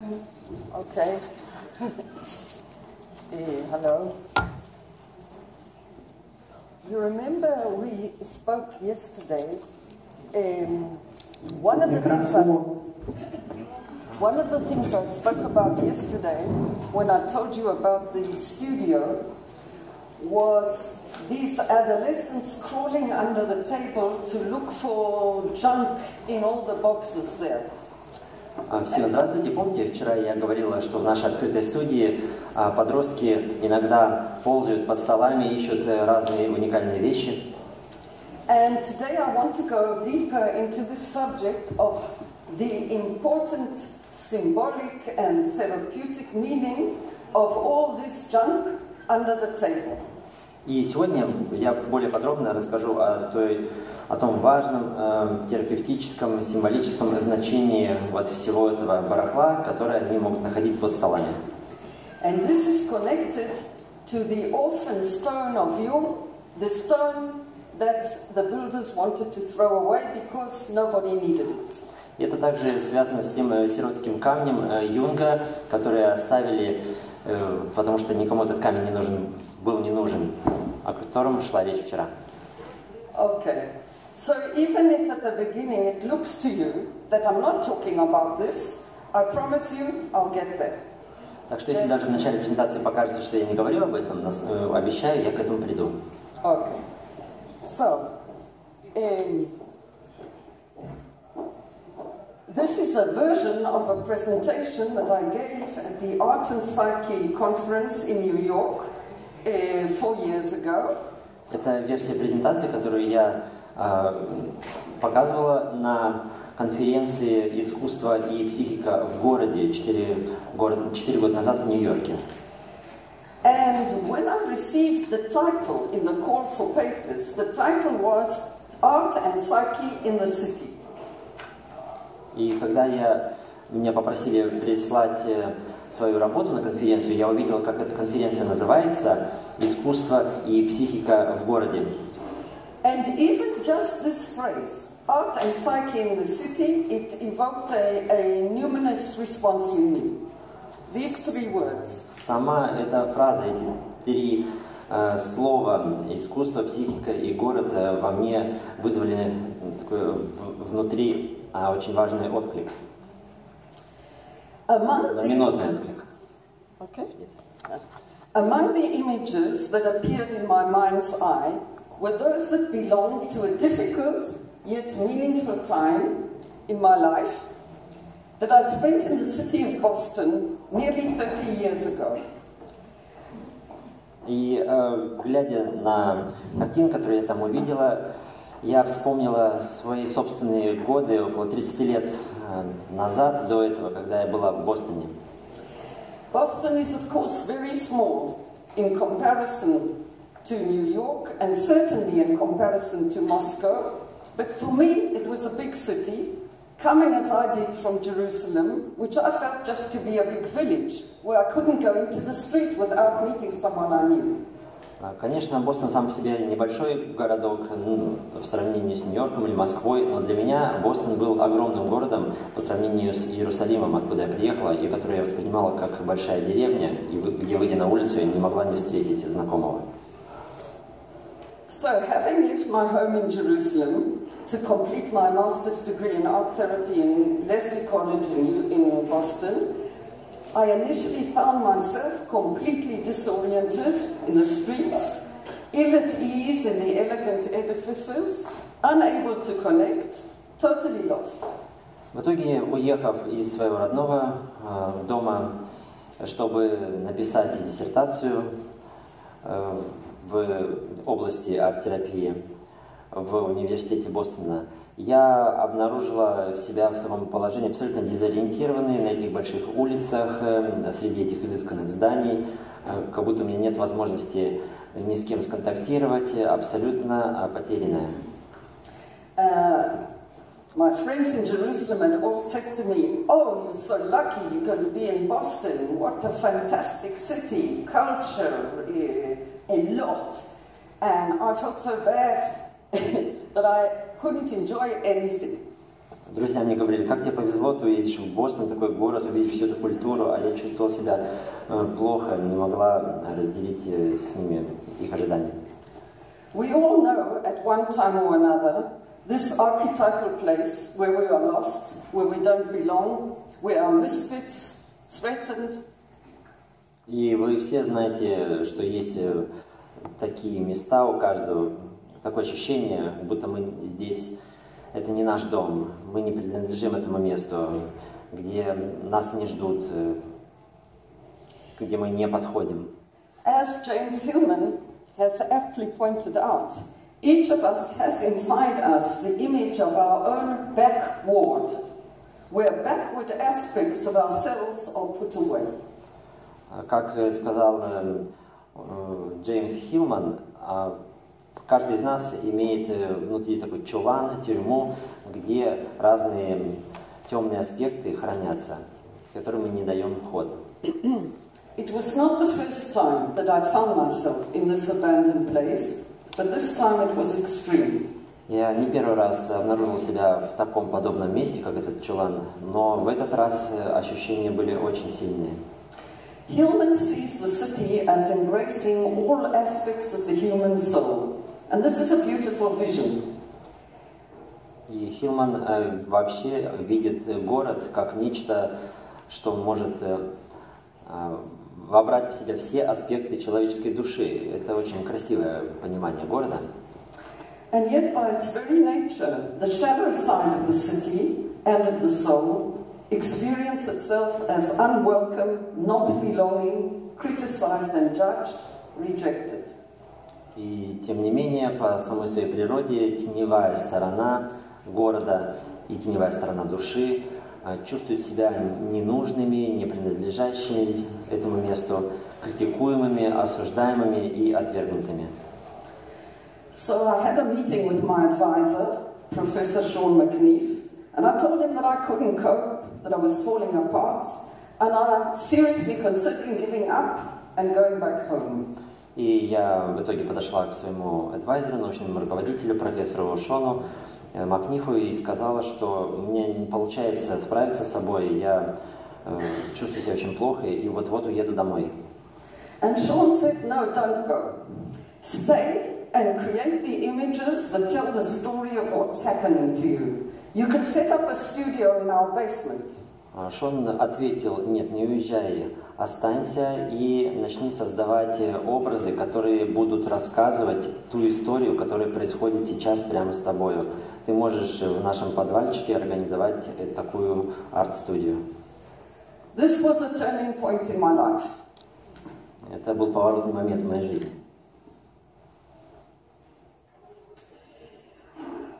Okay. Hello. You remember we spoke yesterday. One of the things I spoke about yesterday, when I told you about the studio, was these adolescents crawling under the table to look for junk in all the boxes there. Всем здравствуйте. Помните, вчера я говорила, что в нашей открытой студии подростки иногда ползают под столами, ищут разные уникальные вещи. And today I want to go deeper into the subject of the important symbolic and therapeutic meaning of all this junk under the table. И сегодня я более подробно расскажу о том важном терапевтическом, символическом значении вот всего этого барахла, которое они могут находить под столами. And this is connected to the orphan stone of Jung, the stone that the builders wanted to throw away because nobody needed it. И это также связано с тем сиротским камнем Юнга, который оставили, потому что никому этот камень был не нужен, о котором шла речь вчера. Okay. So even if at the beginning it looks to you that I'm not talking about this, I promise you I'll get there. Так что если даже в начале презентации покажется, что я не говорю об этом, обещаю, я к этому приду. Okay. So, this is a version of a presentation that I gave at the Art and Psyche conference in New York 4 years ago. Это версия презентации, которую я показывала на конференции «Искусство и психика в городе» 4 года назад в Нью-Йорке. And when I received the title in the call for papers, the title was Art and Psyche in the City. И когда меня попросили прислать свою работу на конференцию, я увидел, как эта конференция называется «Искусство и психика в городе». And even just this phrase, art and psyche in the city, it evoked a numinous response in me. These 3 words. Сама эта фраза, эти 3 слова «искусство», «психика» и «город» во мне вызвали такой внутри очень важный отклик. Lumинозный отклик. Okay. Among the images that appeared in my mind's eye were those that belonged to a difficult yet meaningful time in my life that I spent in the city of Boston nearly 30 years ago. И глядя на картину, которую я там увидела, я вспомнила свои собственные годы, около 30 лет назад, до этого, когда я была в Бостоне. Boston is, of course, very small in comparison to New York and certainly in comparison to Moscow. But for me, it was a big city, coming as I did from Jerusalem, which I felt just to be a big village, where I couldn't go into the street without meeting someone I knew. Конечно, Бостон сам по себе небольшой городок в сравнении с Нью-Йорком или Москвой, но для меня Бостон был огромным городом по сравнению с Иерусалимом, откуда я приехала, и который я воспринимала как большая деревня, и где, выйдя на улицу, я не могла не встретить знакомого. So, having left my home in Jerusalem to complete my master's degree in art therapy in Lesley College in Boston, I initially found myself completely disoriented in the streets, ill at ease in the elegant edifices, unable to connect, totally lost. В итоге, уехав из своего родного дома, чтобы написать диссертацию в области арт-терапии в университете Бостона, я обнаружила себя в таком положении абсолютно дезориентированной на этих больших улицах, среди этих изысканных зданий, как будто у меня нет возможности ни с кем сконтактировать, абсолютно потерянная. My friends in Jerusalem had all said to me, "Oh, you're so lucky you're going to be in Boston. What a fantastic city, culture, a lot." And I felt so bad that I couldn't enjoy anything. Друзья мне говорили, как тебе повезло, ты уедешь в Бостон, такой город, увидишь всю эту культуру, а я чувствовала себя плохо, не могла разделить с ними их ожидания. We all know at one time or another this archetypal place where we are lost, where we don't belong, where our misfits, threatened. И вы все знаете, что есть такие места у каждого, такое ощущение, будто мы здесь, это не наш дом, мы не принадлежим этому месту, где нас не ждут, где мы не подходим. As James Hillman has aptly pointed out, each of us has inside us the image of our own backward, where backward aspects of ourselves are put away. Как сказал Джеймс Хиллман, каждый из нас имеет внутри такой чулан, тюрьму, где разные темные аспекты хранятся, которым мы не даем ход. It was not the first time that I found myself in this abandoned place, but this time it was extreme. Я не первый раз обнаружил себя в таком подобном месте, как этот чулан, но в этот раз ощущения были очень сильные. Hillman sees the city as embracing all aspects of the human soul, and this is a beautiful vision. И Хиллман вообще видит город как нечто, что может вобрать в себя все аспекты человеческой души. Это очень красивое понимание города. And yet, by its very nature, the shadow side of the city and of the soul experience itself as unwelcome, not belonging, criticized and judged, rejected. И тем не менее, по самой своей природе, теневая сторона города и теневая сторона души чувствуют себя ненужными, не принадлежащими этому месту, критикуемыми, осуждаемыми и отвергнутыми. So I had a meeting with my advisor, Professor Sean McNeef, and I told him that I couldn't cope, that I was falling apart, and I'm seriously considering giving up and going back home. И я в итоге подошла к своему адвайзеру, научному руководителю, профессору Шону Макнифу, и сказала, что у меня не получается справиться с собой, я чувствую себя очень плохо, и вот-вот уеду домой. And Sean said, no, don't go. Stay and create the images that tell the story of what's happening to you. You could set up a studio in our basement. Шон ответил, нет, не уезжай, останься и начни создавать образы, которые будут рассказывать ту историю, которая происходит сейчас прямо с тобою. Ты можешь в нашем подвальчике организовать такую арт-студию. This was a turning point in my life. Это был поворотный момент в моей жизни.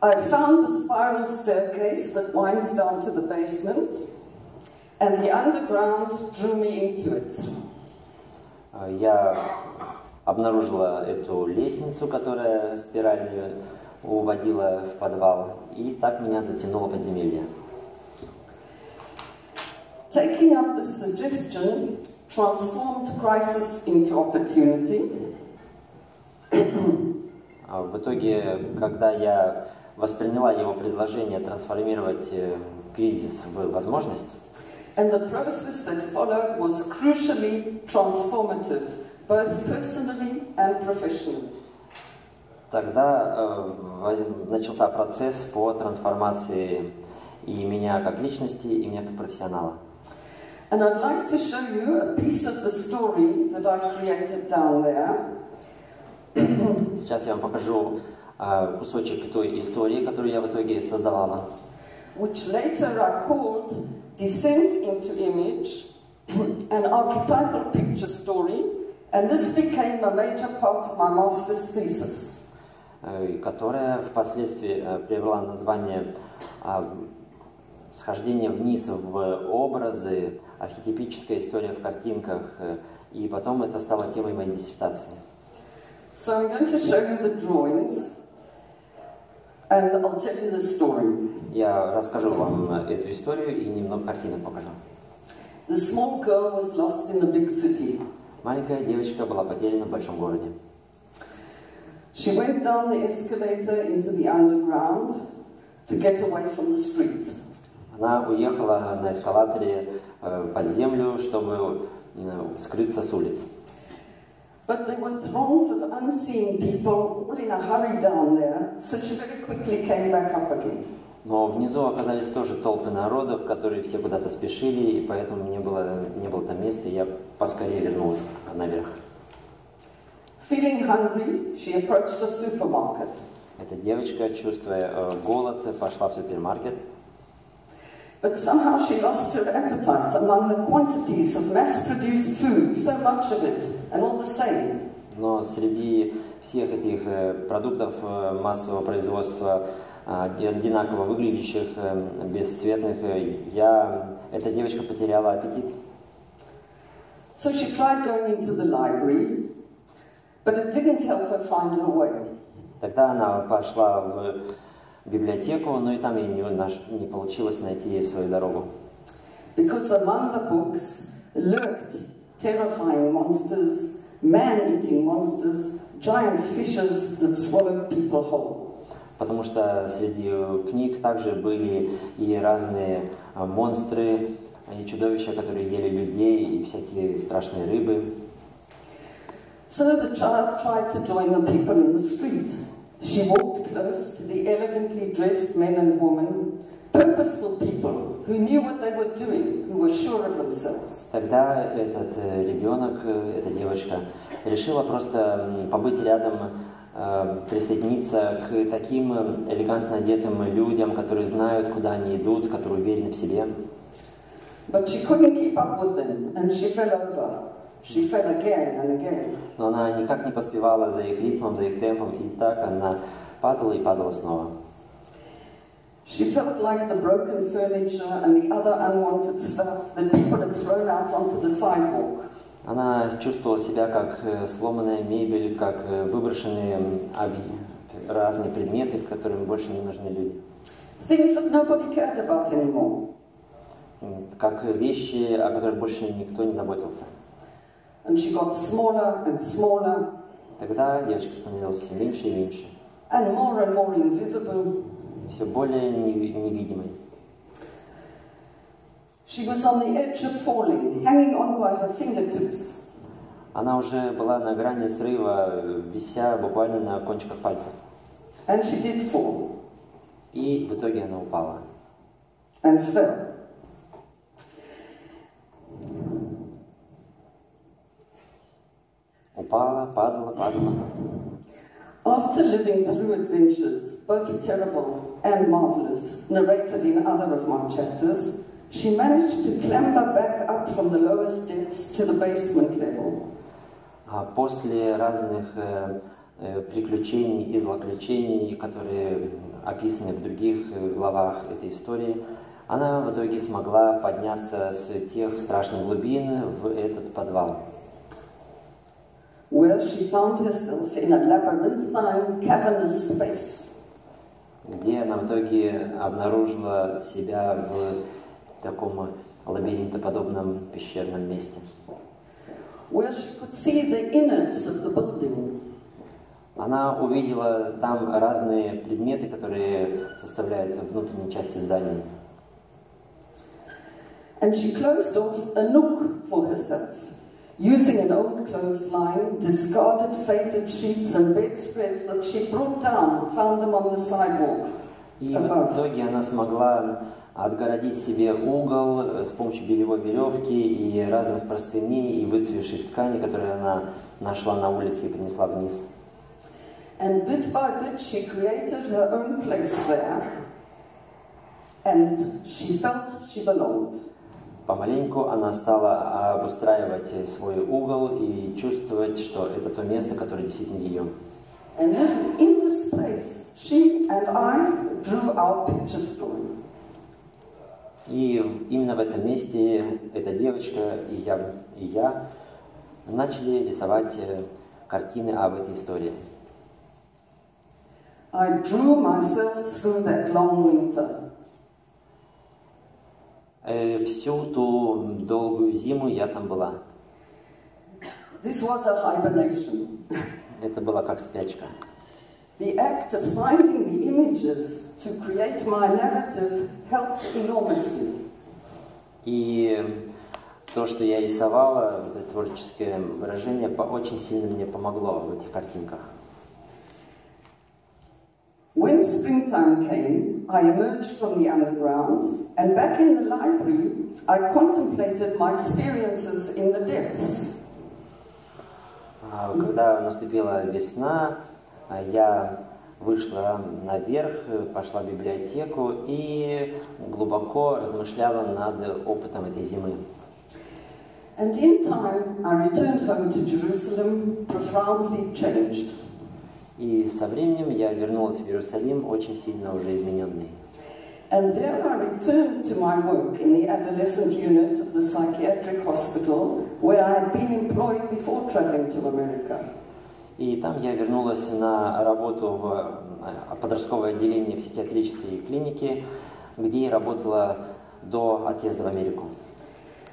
I found the spiral staircase that winds down to the basement, and the underground drew me into it. Я обнаружила эту лестницу, которая спиралью уводила в подвал, и так меня затянуло подземелье. Taking up the suggestion transformed crisis into opportunity. В итоге, когда я восприняла его предложение трансформировать кризис в возможность, and the process that followed was crucially transformative, both personally and professionally. Тогда начался процесс по трансформации и меня как личности, и меня как профессионала. And I'd like to show you a piece of the story that I created down there. Сейчас я вам покажу кусочек той истории, которую я в итоге создавала. Which later I called Descent into Image, an archetypal picture story, and this became a major part of my master's thesis. Которая впоследствии приобрела название «Схождение вниз в образы. Архетипическая история в картинках», и потом это стало темой моей диссертации. So I'm going to show you the drawings, and I'll tell you the story. Я расскажу вам эту историю и немного картинок покажу. The small girl was lost in the big city. Маленькая девочка была потеряна в большом городе. She went down the escalator into the underground to get away from the street. Она уехала на эскалаторе под землю, чтобы скрыться с улиц. But there were throngs of unseen people all in a hurry down there, so she very quickly came back up again. Но внизу оказались тоже толпы народов, которые все куда-то спешили, и поэтому не было там места, и я поскорее вернулась наверх. Feeling hungry, she approached a supermarket. Эта девочка, чувствуя голод, пошла в супермаркет. But somehow she lost her appetite among the quantities of mass-produced food, so much of it, and all the same. Но среди всех этих продуктов массового производства, одинаково выглядящих, бесцветных, эта девочка потеряла аппетит. So she tried going into the library, but it didn't help her find her way. Тогда она пошла в библиотеку, но и там ей не получилось найти свою дорогу. Because among the books lurked terrifying monsters, man-eating monsters, giant fishes that swallowed people whole. Потому что среди книг также были и разные монстры, и чудовища, которые ели людей, и всякие страшные рыбы. So the child tried to join the people in the street. She walked close to the elegantly dressed men and women, purposeful people who knew what they were doing, who were sure of themselves. Тогда этот ребенок, эта девочка, решила просто побыть рядом, присоединиться к таким элегантно одетым людям, которые знают, куда они идут, которые уверены в себе. But she couldn't keep up with them, and she fell over. She fell again and again. Но она никак не поспевала за их ритмом, за их темпом, и так она падала и падала снова. She felt like the broken furniture and the other unwanted stuff that people had thrown out onto the sidewalk. Она чувствовала себя как сломанная мебель, как выброшенные разные предметы, которым больше не нужны люди. Things that nobody cared about anymore. Как вещи, о которых больше никто не заботился. And she got smaller and smaller. Тогда девочка становилась все меньше и меньше. And more invisible. Все более невидимой. She was on the edge of falling, hanging on by her fingertips. Она уже была на грани срыва, вися буквально на кончиках пальцев. And she did fall. И в итоге она упала. And fell. Упала, падала. After living through adventures, both terrible and marvelous, narrated in other of my chapters, she managed to clamber back up from the lowest depths to the basement level. После разных приключений и злоключений, которые описаны в других главах этой истории, она в итоге смогла подняться с тех страшных глубин в этот подвал. Where she found herself in a labyrinthine, cavernous space. Где она в итоге обнаружила себя в таком лабиринтоподобном пещерном месте. Where she could see the innards of the building. Она увидела там разные предметы, которые составляют внутренние части здания. And she closed off a nook for herself. Using an old clothesline, discarded faded sheets and bedspreads that she brought down, found them on the sidewalk. И в итоге она смогла отгородить себе угол с помощью бельевой веревки и разных простыней и выцвевших тканей, которые она нашла на улице и принесла вниз. And bit by bit she created her own place there, and she felt she belonged. Помаленьку она стала обустраивать свой угол и чувствовать, что это то место, которое действительно ее. And in this place, she and I drew our picture story. И именно в этом месте эта девочка и я начали рисовать картины об этой истории. I drew myself through that long winter. Всю ту долгую зиму я там была. This was a hibernation. Это была как спячка. The act of finding the images to create my narrative helped enormously. И то, что я рисовала, вот это творческое выражение, очень сильно мне помогло в этих картинках. When springtime came, I emerged from the underground, and back in the library, I contemplated my experiences in the depths. Когда наступила весна, я вышла наверх, пошла в библиотеку и глубоко размышляла над опытом этой зимы. And in time, I returned home to Jerusalem, profoundly changed. И со временем я вернулась в Иерусалим, очень сильно уже измененный. And there I returned to my work in the adolescent unit of the psychiatric hospital, where I had been employed before traveling to America. И там я вернулась на работу в подростковое отделение психиатрической клиники, где я работала до отъезда в Америку.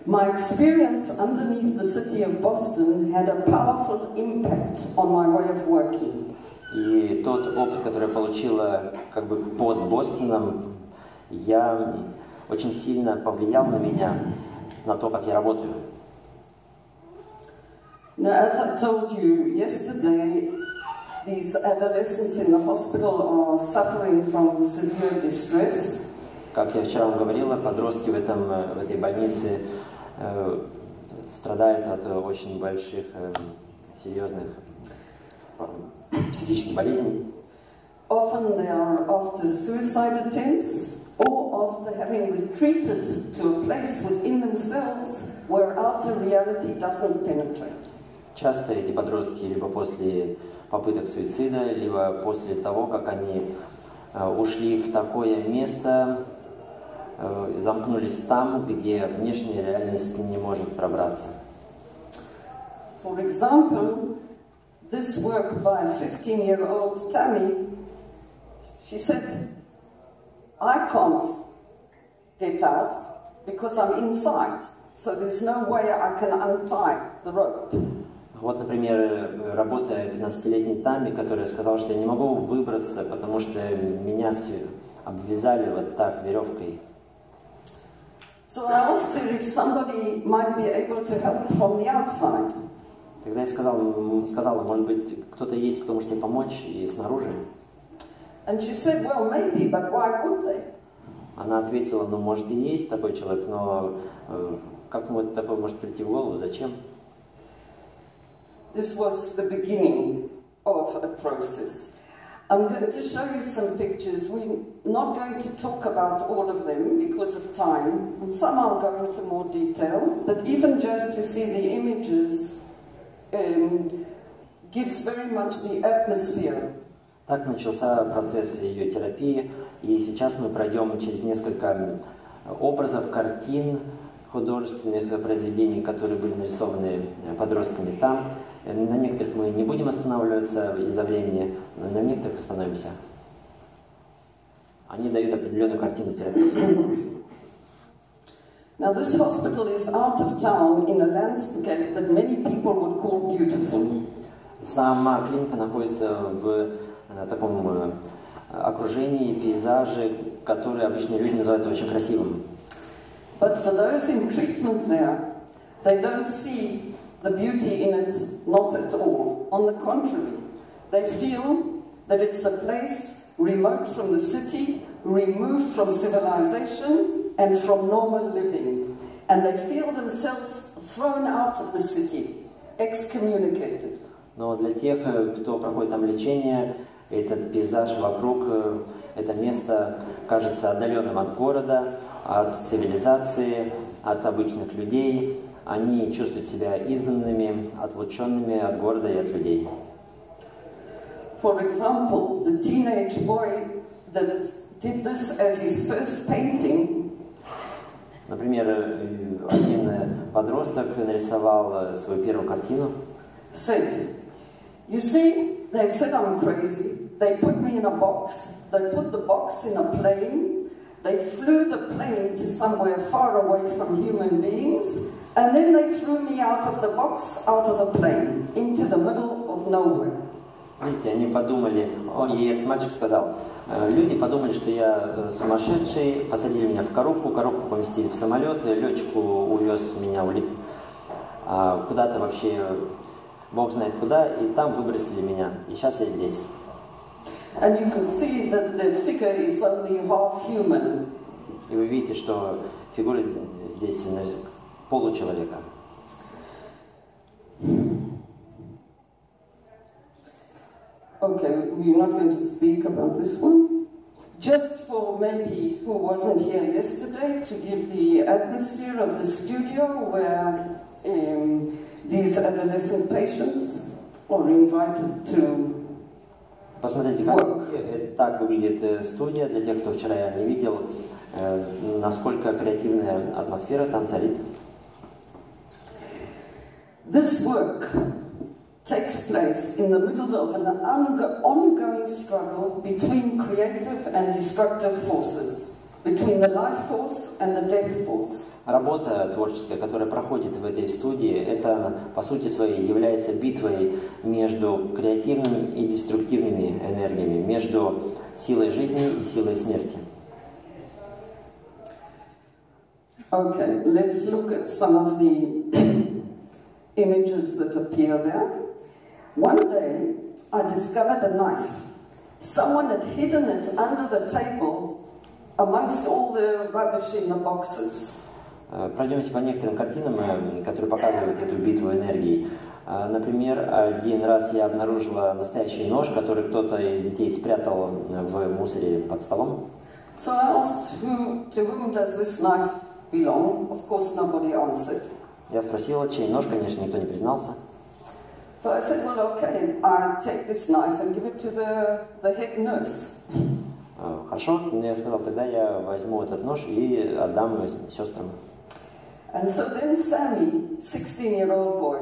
My experience underneath the city of Boston had a powerful impact on my way of working. И тот опыт, который я получила как бы под Бостоном, очень сильно повлиял на меня, на то, как я работаю. Now, as I told you yesterday, these adolescents in the hospital are suffering from severe distress. Как я вчера вам говорила, подростки в этой больнице страдают от очень больших, серьезных психических болезней. Often they are after suicide attempts or after having retreated to a place within themselves where outer reality doesn't penetrate. Часто эти подростки либо после попыток суицида, либо после того, как они ушли в такое место, замкнулись там, где внешняя реальность не может пробраться. For example, this work by a 15-year-old Tammy, she said, I can't get out because I'm inside, so there's no way I can untie the rope. Вот, например, работа 15-летней Тами, которая сказала, что я не могу выбраться, потому что меня обвязали вот так веревкой. So I asked her if somebody might be able to help from the outside. Тогда я сказала, может быть, кто-то есть, кто может тебе помочь и снаружи. And she said, well, maybe, but why would they? Она ответила, ну, может, и есть такой человек, но как ему такое может прийти в голову, зачем? This was the beginning of a process. I'm going to show you some pictures. We're not going to talk about all of them because of time, and some I'll go into more detail, but even just to see the images gives very much the atmosphere. Так начался процесс ее терапии, и сейчас мы пройдем через несколько образов, картин, художественных произведений, которые были нарисованы подростками там. На некоторых мы не будем останавливаться из-за времени, на некоторых остановимся. Они дают определенную картину терапии. Now this hospital is out of town in a landscape that many people would call beautiful. Сама клиника находится в таком окружении, пейзаже, который обычно люди называют очень красивым. But for those in treatment there, they don't see the beauty in it, not at all. On the contrary, they feel that it's a place remote from the city, removed from civilization and from normal living. And they feel themselves thrown out of the city, excommunicated. Но для тех, кто проходит там лечение, этот пейзаж вокруг, это место кажется отдаленным от города, от цивилизации, от обычных людей. Они чувствуют себя изгнанными, отлученными от города и от людей. For example, the teenage boy that did this as his first painting. Например, один подросток нарисовал свою первую картину. Said, you see, they said I'm crazy. They put me in a box. They put the box in a plane. They flew the plane to somewhere far away from human beings. And then they threw me out of the box, out of the plane, into the middle of nowhere. Видите, они подумали, и этот мальчик сказал, люди подумали, что я сумасшедший, посадили меня в коробку поместили в самолет, летчик увез меня куда-то вообще, Бог знает куда, и там выбросили меня, и сейчас я здесь. And you can see that the figure is only half human. И вы видите, что фигура здесь получеловека. Okay, we're not going to speak about this one. Just for maybe who wasn't here yesterday, to give the atmosphere of the studio where these adolescent patients are invited to Посмотрите, как так выглядит студия, для тех, кто вчера не видел, насколько креативная атмосфера там царит. This work takes place in the middle of an ongoing struggle between creative and destructive forces, between the life force and the death force. Работа творческая, которая проходит в этой студии, это по сути своей является битвой между креативными и деструктивными энергиями, между силой жизни и силой смерти. Okay, let's look at some of the images that appear there. One day, I discovered a knife. Someone had hidden it under the table amongst all the rubbish in the boxes. Пройдемся по некоторым картинам, которые показывают эту битву энергий. Например, один раз я обнаружила настоящий нож, который кто-то из детей спрятал в мусоре под столом. So I asked to whom does this knife belong? Of course, nobody answered. Я спросила, чей нож, конечно, никто не признался. So I said, well, okay, I'll take this knife and give it to the head nurse. Хорошо, я сказал, тогда я возьму этот нож и отдам сестрам. And so then Sammy, 16-year-old boy,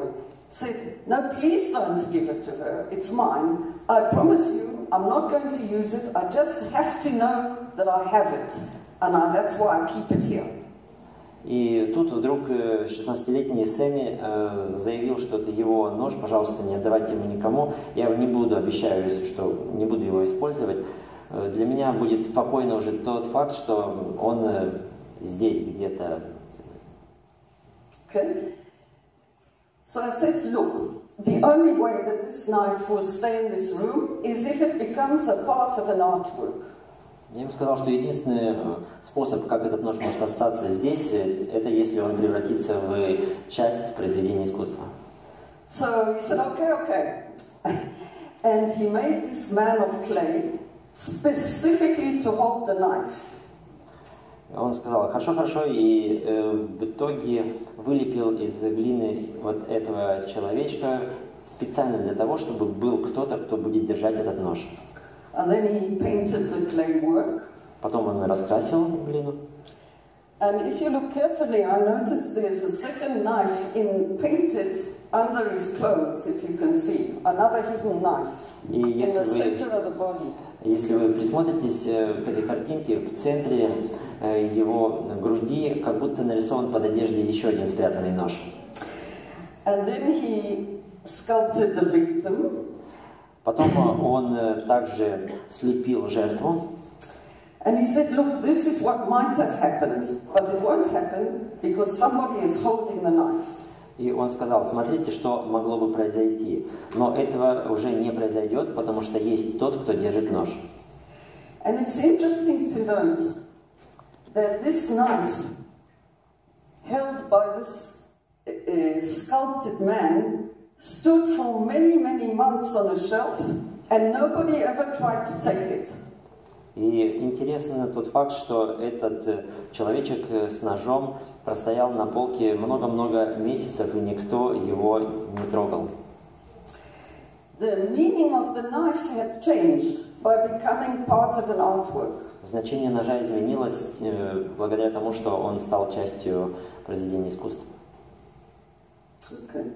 said, no, please don't give it to her, it's mine. I promise you, I'm not going to use it, I just have to know that I have it, and that's why I keep it here. И тут вдруг 16-летний Сэмми заявил, что это его нож, пожалуйста, не отдавайте ему никому, я не буду, обещаю, что не буду его использовать. Для меня будет спокойно уже тот факт, что он здесь где-то. Okay. So I said, look, the only way that this knife will stay in this room is if it becomes a part of an artwork. Я ему сказал, что единственный способ, как этот нож может остаться здесь, это если он превратится в часть произведения искусства. So he said, okay. And he made this man of clay specifically to hold the knife. Он сказал, хорошо, и в итоге вылепил из глины вот этого человечка специально для того, чтобы был кто-то, кто будет держать этот нож. And then he painted the clay work. Потом он раскрасил глину. And if you look carefully, I noticed there's a second knife painted under his clothes, if you can see. Another hidden knife in the center of the body. Если вы присмотритесь к этой картинке, в центре его груди как будто нарисован под одеждой еще один спрятанный нож. And then he sculpted the victim. Потом он также слепил жертву. And he said, look, this is what might have happened, but it won't happen because somebody is holding the knife. И он сказал, смотрите, что могло бы произойти. Но этого уже не произойдет, потому что есть тот, кто держит нож. And it's interesting to note that this knife, held by this sculpted man, stood for many, many months on a shelf, and nobody ever tried to take it. И интересно тот факт, что этот человечек с ножом простоял на полке много-много месяцев, и никто его не трогал. The meaning of the knife had changed by becoming part of an artwork. Значение ножа изменилось благодаря тому, что он стал частью произведения искусства. Okay.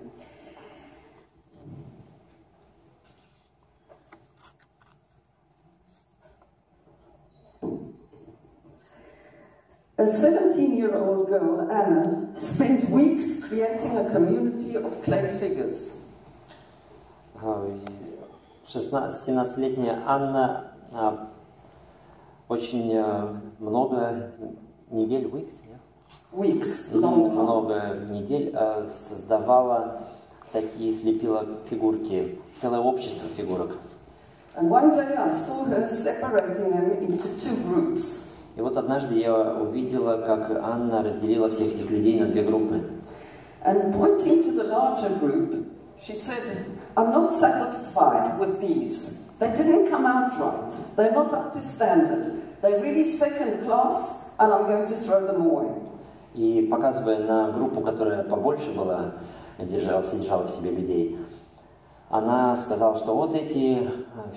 A 17-year-old girl, Anna, spent weeks creating a community of clay figures. 17-летняя Анна очень много недель, много недель создавала такие, слепила фигурки, целое общество фигурок. And one day I saw her separating them into two groups. И вот однажды я увидела, как Анна разделила всех этих людей на две группы. And pointing to the larger group, she said, I'm not satisfied with these. They didn't come out right. They're not up to standard. They're really second class, and I'm going to throw them away. И показывая на группу, которая побольше была, содержала в себе людей, она сказала, что вот эти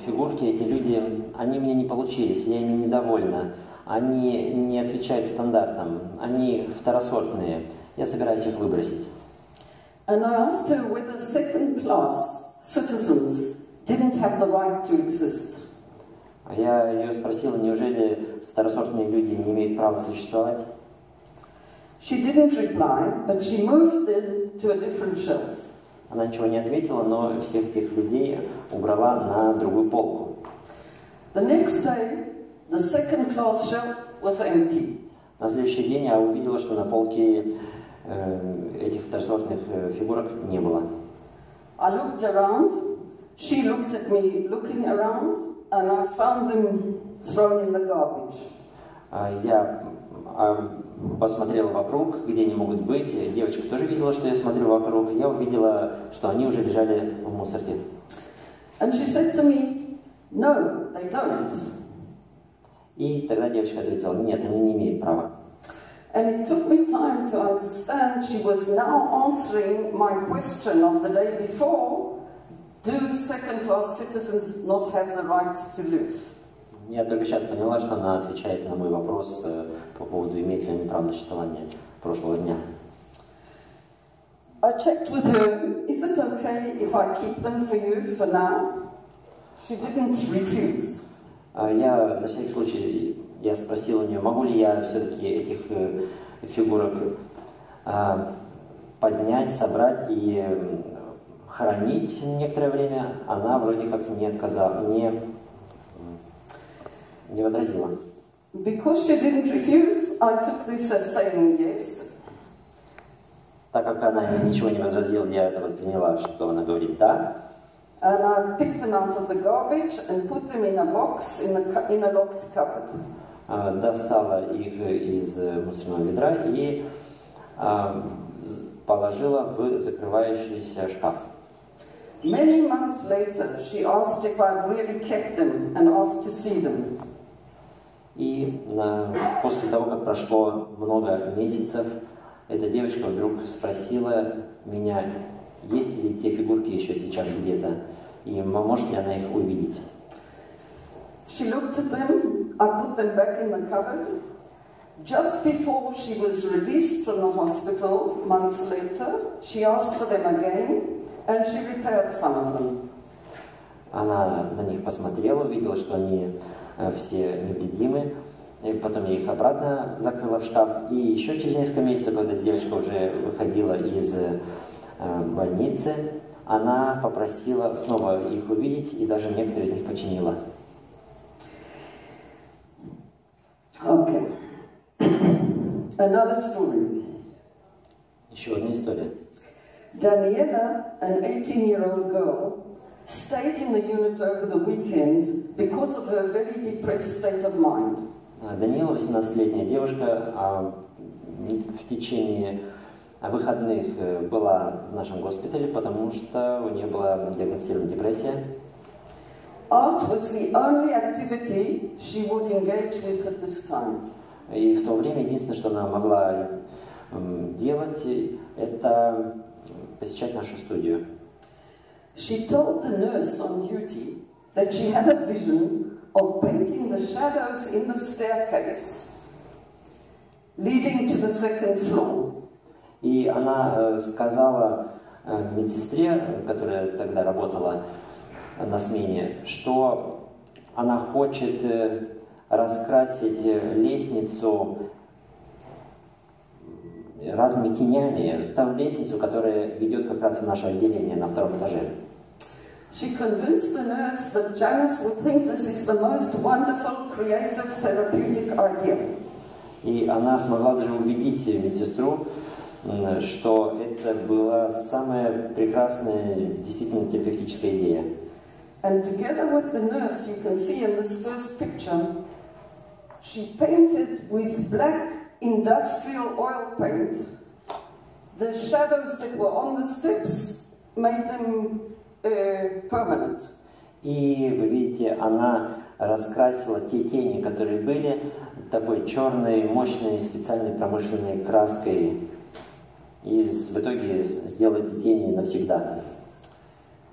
фигурки, эти люди, они мне не получились, я ими недовольна. Они не отвечают стандартам, они второсортные. Я собираюсь их выбросить. And I asked her whether second-class citizens didn't have the right to exist. Я ее спросила, неужели второсортные люди не имеют права существовать? She didn't reply, but she moved them to a different shelf. Она ничего не ответила, но всех этих людей убрала на другую полку. The next day, the second-class shelf was empty. На следующий день я увидела, что на полке этих второсортных фигурок не было. I looked around, she looked at me looking around, and I found them thrown in the garbage. Я посмотрела вокруг, где они могут быть. Девочка тоже видела, что я смотрю вокруг. Я увидела, что они уже лежали в мусорке. And she said to me, no, they don't. И тогда девочка ответила, нет, они не имеют права. And it took me time to understand she was now answering my question of the day before, do second-class citizens not have the right to live? Я только сейчас поняла, что она отвечает на мой вопрос по поводу, имеют ли они право на существование прошлого дня. I checked with her, is it okay if I keep them for you for now? She didn't refuse. Я на всякий случай спросил у нее, могу ли я все-таки этих фигурок поднять, собрать и хранить некоторое время. Она вроде как не отказала, не возразила. Because she didn't refuse, I took this as saying yes. Так как она ничего не возразила, я это восприняла, что она говорит «да». And I picked them out of the garbage and put them in a box in a locked cupboard. Достала их из мусорного ведра и положила в закрывающийся шкаф. Many months later, she asked if I really kept them and asked to see them. И после того, как прошло много месяцев, эта девочка вдруг спросила меня, есть ли те фигурки еще сейчас где-то, и может ли она их увидеть. She looked at them, I put them back in the cupboard. Just before she was released from the hospital, months later, she asked for them again, and she repaired some of them. Она на них посмотрела, увидела, что они все невредимы, и потом я их обратно закрыла в шкаф. И еще через несколько месяцев, когда девочка уже выходила из больницы, она попросила снова их увидеть, и даже некоторые из них починила. Okay. Another story. Еще одна история. Daniela, an 18-year-old girl, stayed in the unit over the weekend because of her very depressed state of mind. Даниэла, 18-летняя девушка, в течение выходных была в нашем госпитале, потому что у нее была диагностирована депрессия. Art was the only activity she would engage with at this time. И в то время единственное, что она могла делать, это посещать нашу студию. She told the nurse on duty that she had a vision of painting the shadows in the staircase leading to the second floor. И она сказала медсестре, которая тогда работала на смене, что она хочет раскрасить лестницу разными тенями, ту лестницу, которая ведет как раз в наше отделение на втором этаже. She convinced the nurse that Janice would think this is the most wonderful, creative, therapeutic idea. И она смогла даже убедить медсестру, что это была самая прекрасная, действительно терапевтическая идея. And together with the nurse, you can see in this first picture, she painted with black industrial oil paint the shadows that were on the steps, made them permanent. И вы видите, она раскрасила те тени, которые были, такой черной, мощной, специальной промышленной краской. И в итоге сделала эти тени навсегда.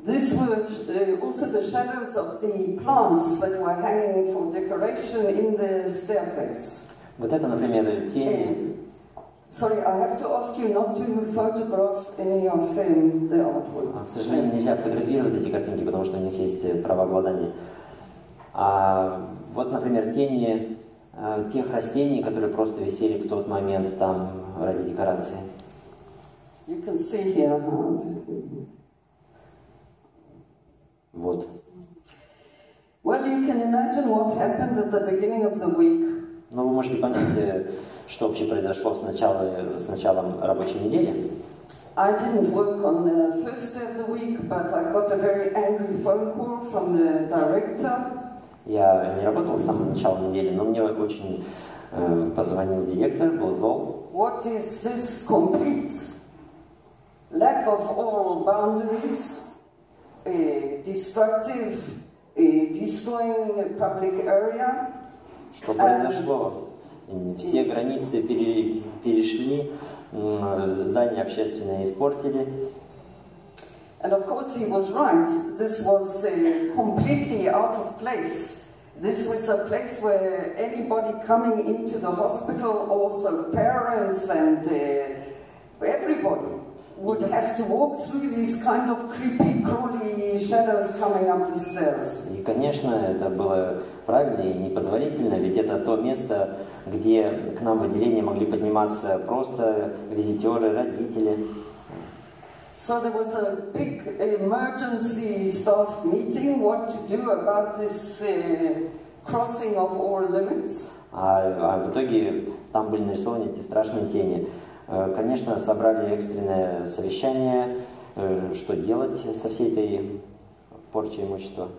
This was also the shadows of the plants that were hanging for decoration in the staircase. Вот это, например, тени. Sorry, I have to ask you not to photograph any of the artwork. К сожалению, нельзя фотографировать эти картинки, потому что у них есть правообладание. А вот, например, тени тех растений, которые просто висели в тот момент там ради декорации. You can see here. Вот. Well, you can imagine what happened at the beginning of the week. Ну, вы можете понять, что вообще произошло с началом рабочей недели. I didn't work on the first day of the week, but I got a very angry phone call from the director. Я не работал с самого начала недели, но мне очень позвонил директор, был зол. What is this complete lack of all boundaries, destructive, destroying a public area? Что произошло? Все границы перешли, здания общественные испортили. And of course he was right. This was completely out of place. This was a place where anybody coming into the hospital, also parents and everybody, would have to walk through these kind of creepy, crawly shadows coming up the stairs. И, конечно, это было правильно и непозволительно, ведь это то место, где к нам в отделение могли подниматься просто визитеры, родители. So there was a big emergency staff meeting, what to do about this crossing of all limits. А в итоге там были нарисованы эти страшные тени. Конечно, собрали экстренное совещание, что делать со всей этой порчей имущества.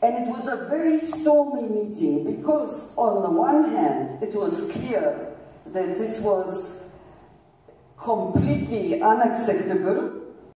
And it was a very stormy meeting because on the one hand it was clear that this was completely unacceptable